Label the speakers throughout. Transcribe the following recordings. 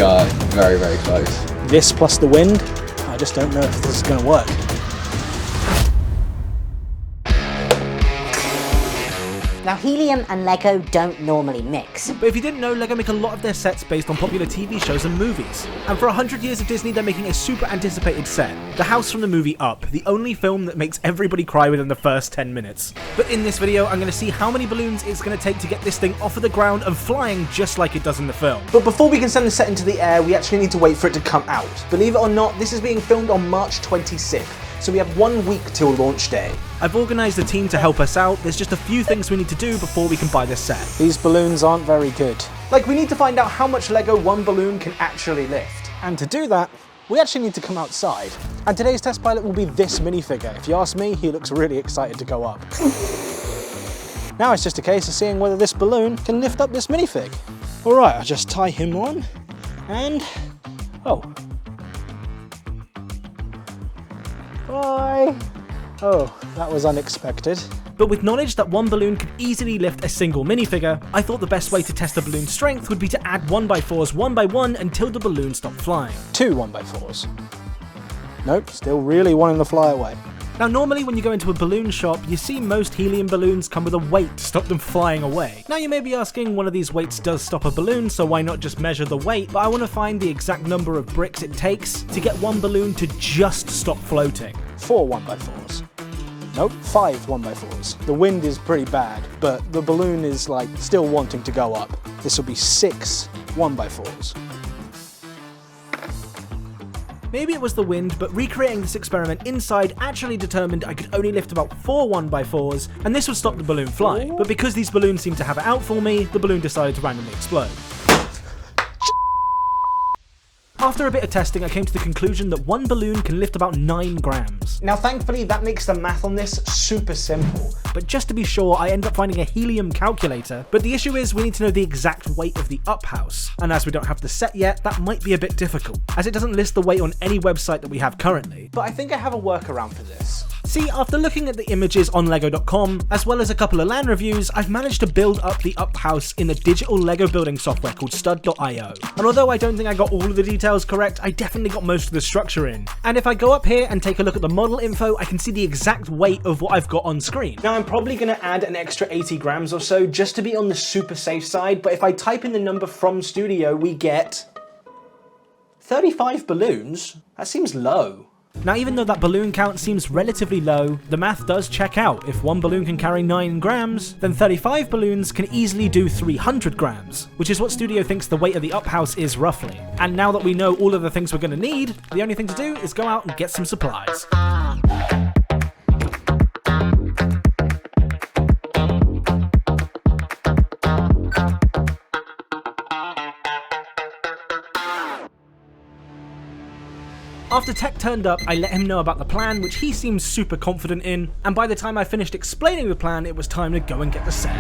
Speaker 1: We are very, very close.
Speaker 2: This plus the wind, I just don't know if this is going to work.
Speaker 3: Now, helium and Lego don't normally mix.
Speaker 4: But if you didn't know, Lego make a lot of their sets based on popular TV shows and movies. And for 100 years of Disney, they're making a super anticipated set. The house from the movie Up, the only film that makes everybody cry within the first 10 minutes. But in this video, I'm going to see how many balloons it's going to take to get this thing off of the ground and flying just like it does in the film.
Speaker 2: But before we can send the set into the air, we actually need to wait for it to come out. Believe it or not, this is being filmed on March 26th. So we have 1 week till launch day.
Speaker 4: I've organised a team to help us out. There's just a few things we need to do before we can buy this set.
Speaker 2: These balloons aren't very good. Like, we need to find out how much Lego one balloon can actually lift. And to do that, we actually need to come outside. And today's test pilot will be this minifigure. If you ask me, he looks really excited to go up. Now it's just a case of seeing whether this balloon can lift up this minifig. All right, I'll just tie him on and, oh. Bye. Oh, that was unexpected.
Speaker 4: But with knowledge that one balloon could easily lift a single minifigure, I thought the best way to test the balloon's strength would be to add 1x4s one by one until the balloon stopped flying.
Speaker 2: 2 1x4s. Nope, still really wanting to fly away.
Speaker 4: Now normally when you go into a balloon shop, you see most helium balloons come with a weight to stop them flying away. Now you may be asking, one of these weights does stop a balloon, so why not just measure the weight? But I want to find the exact number of bricks it takes to get one balloon to just stop floating.
Speaker 2: 4 1x4s. Nope, 5 1x4s. The wind is pretty bad, but the balloon is like still wanting to go up. This will be 6 1x4s.
Speaker 4: Maybe it was the wind, but recreating this experiment inside actually determined I could only lift about 4 1x4s, and this would stop the balloon flying. But because these balloons seem to have it out for me, the balloon decided to randomly explode. After a bit of testing, I came to the conclusion that one balloon can lift about 9 grams.
Speaker 2: Now thankfully that makes the math on this super simple.
Speaker 4: But just to be sure, I end up finding a helium calculator. But the issue is we need to know the exact weight of the Up house. And as we don't have the set yet, that might be a bit difficult, as it doesn't list the weight on any website that we have currently.
Speaker 2: But I think I have a workaround for this.
Speaker 4: See, after looking at the images on lego.com, as well as a couple of LAN reviews, I've managed to build up the Up house in a digital Lego building software called stud.io. And although I don't think I got all of the details correct, I definitely got most of the structure in. And if I go up here and take a look at the model info, I can see the exact weight of what I've got on screen.
Speaker 2: Now I'm probably going to add an extra 80 grams or so just to be on the super safe side, but if I type in the number from Studio, we get 35 balloons? That seems low.
Speaker 4: Now even though that balloon count seems relatively low, the math does check out. If one balloon can carry 9 grams, then 35 balloons can easily do 300 grams, which is what Studio thinks the weight of the Up house is roughly. And now that we know all of the things we're going to need, the only thing to do is go out and get some supplies. After Tech turned up, I let him know about the plan, which he seemed super confident in, and by the time I finished explaining the plan, it was time to go and get the set.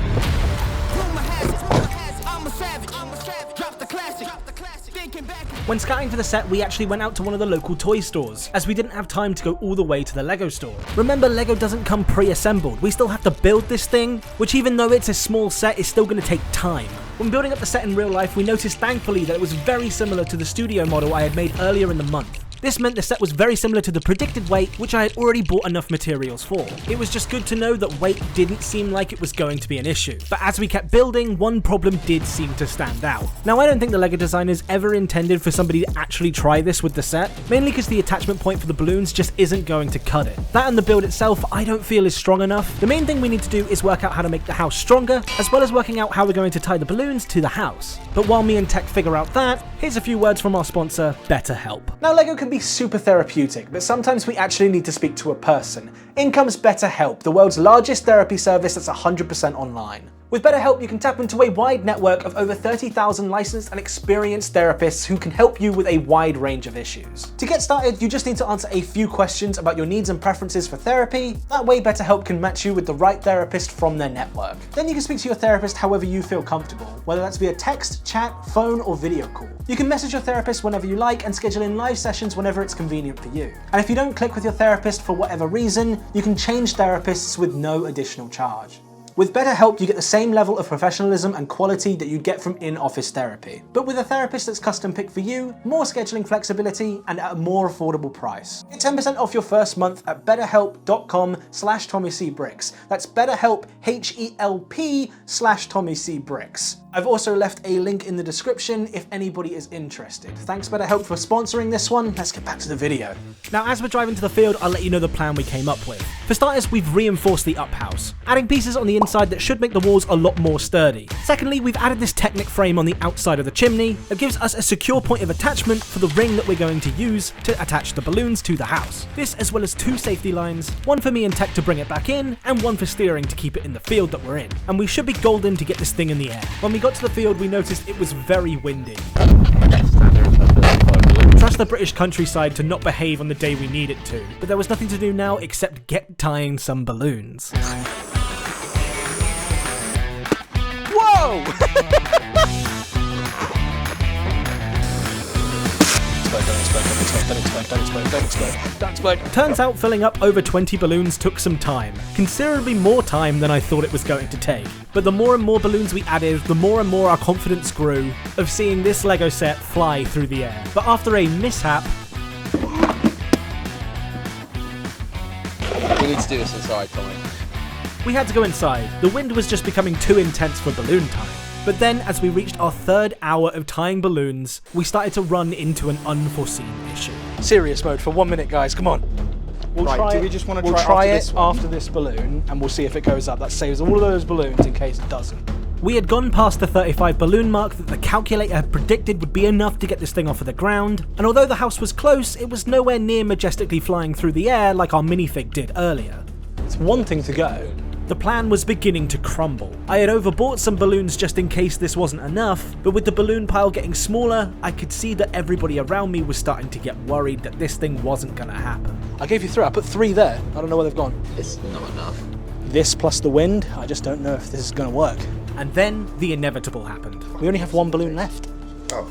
Speaker 4: When scouting for the set, we actually went out to one of the local toy stores, as we didn't have time to go all the way to the Lego store. Remember, Lego doesn't come pre-assembled. We still have to build this thing, which even though it's a small set, is still going to take time. When building up the set in real life, we noticed thankfully that it was very similar to the Studio model I had made earlier in the month. This meant the set was very similar to the predicted weight, which I had already bought enough materials for. It was just good to know that weight didn't seem like it was going to be an issue. But as we kept building, one problem did seem to stand out. Now I don't think the Lego designers ever intended for somebody to actually try this with the set, mainly because the attachment point for the balloons just isn't going to cut it. That and the build itself I don't feel is strong enough. The main thing we need to do is work out how to make the house stronger, as well as working out how we're going to tie the balloons to the house. But while me and Tech figure out that, here's a few words from our sponsor, BetterHelp.
Speaker 2: Now Lego can be super therapeutic, but sometimes we actually need to speak to a person. In comes BetterHelp, the world's largest therapy service that's 100% online. With BetterHelp, you can tap into a wide network of over 30,000 licensed and experienced therapists who can help you with a wide range of issues. To get started, you just need to answer a few questions about your needs and preferences for therapy. That way, BetterHelp can match you with the right therapist from their network. Then you can speak to your therapist however you feel comfortable, whether that's via text, chat, phone, or video call. You can message your therapist whenever you like and schedule in live sessions whenever it's convenient for you. And if you don't click with your therapist for whatever reason, you can change therapists with no additional charge. With BetterHelp, you get the same level of professionalism and quality that you'd get from in-office therapy, but with a therapist that's custom picked for you, more scheduling flexibility, and at a more affordable price. Get 10% off your first month at betterhelp.com/TommyCBricks. That's BetterHelp, HELP/TommyCBricks. I've also left a link in the description if anybody is interested. Thanks BetterHelp for sponsoring this one. Let's get back to the video.
Speaker 4: Now, as we're driving to the field, I'll let you know the plan we came up with. For starters, we've reinforced the up house, adding pieces on the inside that should make the walls a lot more sturdy. Secondly, we've added this Technic frame on the outside of the chimney that gives us a secure point of attachment for the ring that we're going to use to attach the balloons to the house. This, as well as 2 safety lines, one for me and Tech to bring it back in, and one for steering to keep it in the field that we're in. And we should be golden to get this thing in the air. When we got to the field, we noticed it was very windy. Trust the British countryside to not behave on the day we need it to, but there was nothing to do now except get tying some balloons. Whoa! Don't explode. Turns out filling up over 20 balloons took some time. Considerably more time than I thought it was going to take. But the more and more balloons we added, the more and more our confidence grew of seeing this Lego set fly through the air. But after a mishap...
Speaker 1: We need to do this inside, Tommy.
Speaker 4: We had to go inside. The wind was just becoming too intense for balloon time. But then, as we reached our 3rd hour of tying balloons, we started to run into an unforeseen issue.
Speaker 2: Serious mode for 1 minute, guys. Come on. We'll try it after this balloon, and we'll see if it goes up. That saves all of those balloons in case it doesn't.
Speaker 4: We had gone past the 35 balloon mark that the calculator had predicted would be enough to get this thing off of the ground, and although the house was close, it was nowhere near majestically flying through the air like our minifig did earlier.
Speaker 2: It's one thing to go.
Speaker 4: The plan was beginning to crumble. I had overbought some balloons just in case this wasn't enough, but with the balloon pile getting smaller, I could see that everybody around me was starting to get worried that this thing wasn't gonna happen.
Speaker 2: I gave you 3. I put 3 there. I don't know where they've gone.
Speaker 1: It's not enough.
Speaker 2: This plus the wind, I just don't know if this is gonna work.
Speaker 4: And then the inevitable happened.
Speaker 2: We only have 1 balloon left.
Speaker 1: Oh,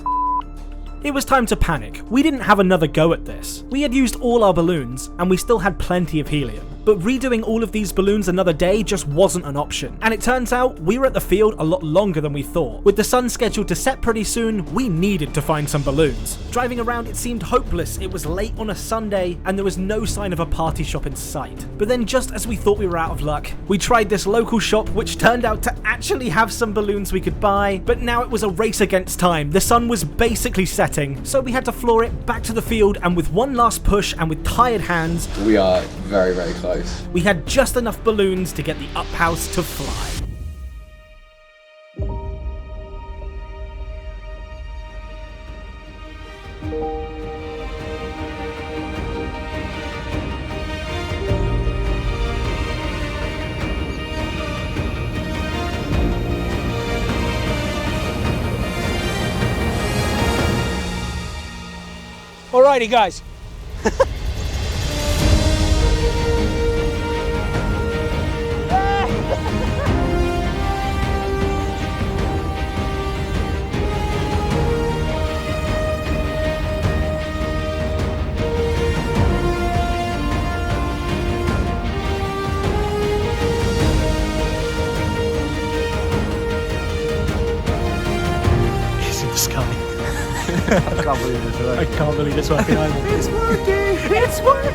Speaker 4: It was time to panic. We didn't have another go at this. We had used all our balloons, and we still had plenty of helium. But redoing all of these balloons another day just wasn't an option. And it turns out, we were at the field a lot longer than we thought. With the sun scheduled to set pretty soon, we needed to find some balloons. Driving around, it seemed hopeless. It was late on a Sunday, and there was no sign of a party shop in sight. But then just as we thought we were out of luck, we tried this local shop, which turned out to actually have some balloons we could buy, but now it was a race against time. The sun was basically setting, so we had to floor it back to the field, and with one last push and with tired hands,
Speaker 1: we are very, very close.
Speaker 4: we had just enough balloons to get the up house to fly.
Speaker 2: Alrighty, guys. It's in the sky.
Speaker 1: I can't believe this.
Speaker 2: I can't believe it's working either. It's working! It's working!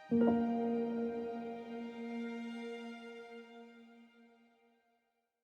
Speaker 2: Thank you.